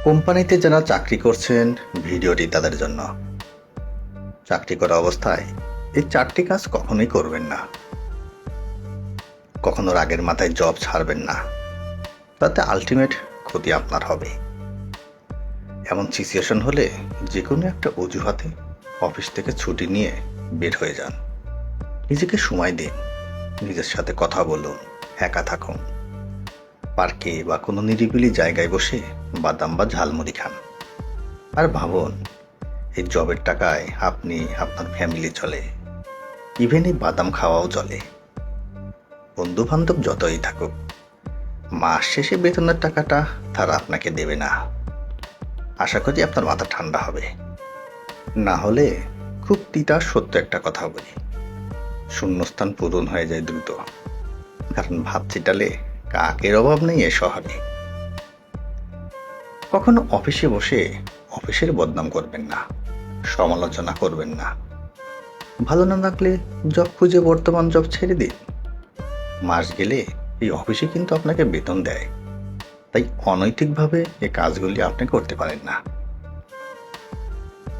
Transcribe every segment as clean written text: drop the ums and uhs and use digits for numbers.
কোম্পানিতে যারা চাকরি করছেন, ভিডিওটি তাদের জন্য। চাকরি করা অবস্থায় এই 4টি কাজ কখনোই করবেন না। কখনো রাগের মাথায় জব ছাড়বেন না, তাতে আলটিমেট ক্ষতি আপনার হবে। এমন সিচুয়েশন হলে যে কোনো একটা অজুহাতে অফিস থেকে ছুটি নিয়ে বের হয়ে যান। নিজেকে সময় দিন, নিজের সাথে কথা বলুন, একা থাকুন। পার্কে বা কোনো নিরিবিলি জায়গায় বসে বাদাম বা ঝালমুড়ি খান। আর ভাবুন, এই জবের টাকায় আপনি, আপনার ফ্যামিলি চলে। ইভেন এই বাদাম খাওয়াও চলে। বন্ধু বান্ধব যতই থাকুক, মাস শেষে বেতনের টাকাটা তারা আপনাকে দেবে না। আশা করি আপনার মাথা ঠান্ডা হবে। না হলে খুব তিতা সত্য একটা কথা বলি, শূন্যস্থান পূরণ হয়ে যায় দ্রুত। কারণ ভাত ছিটালে কাকের অভাব নেই এ শহরে। কখনো অফিসে বসে অফিসের বদনাম করবেন না, সমালোচনা করবেন না। ভালো না লাগলে জব খুঁজে বর্তমান জব ছেড়ে দিন। মাস গেলে এই অফিসে কিন্তু আপনাকে বেতন দেয়, তাই অনৈতিকভাবে এই কাজগুলি আপনি করতে পারেন না।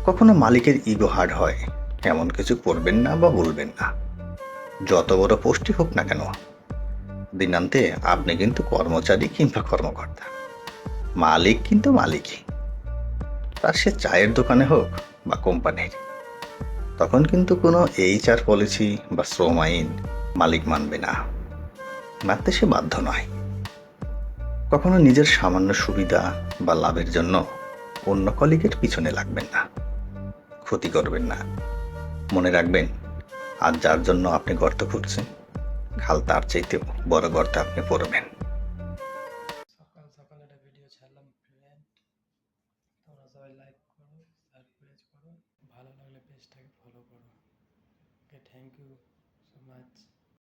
কখনো মালিকের ইগো হার্ট হয় এমন কিছু করবেন না বা বলবেন না। যত বড় পোস্টই হোক না কেন, দিনান্তে আপনি কিন্তু কর্মচারী কিংবা কর্মকর্তা। মালিক কিন্তু মালিকই, তার সে চায়ের দোকানে হোক বা কোম্পানির। তখন কিন্তু কোনো HR পলিসি বা শ্রম আইন মালিক মানবে না, মানতে সে বাধ্য নয়। কখনো নিজের সামান্য সুবিধা বা লাভের জন্য অন্য কলিগের পিছনে লাগবেন না, ক্ষতি করবেন না। মনে রাখবেন, আর যার জন্য আপনি গর্ত খুঁড়ছেন, খাল তার চাইতেও বড় গর্তে আপনি পড়বেন। সকাল সকাল একটা ভিডিও ছাড়লাম ফ্রেন্ড, তোমরা সবাই লাইক করো, সাবস্ক্রাইব করো, ভালো লাগলে পেজটাকে ফলো করো। ওকে, থ্যাংক ইউ সো মাচ।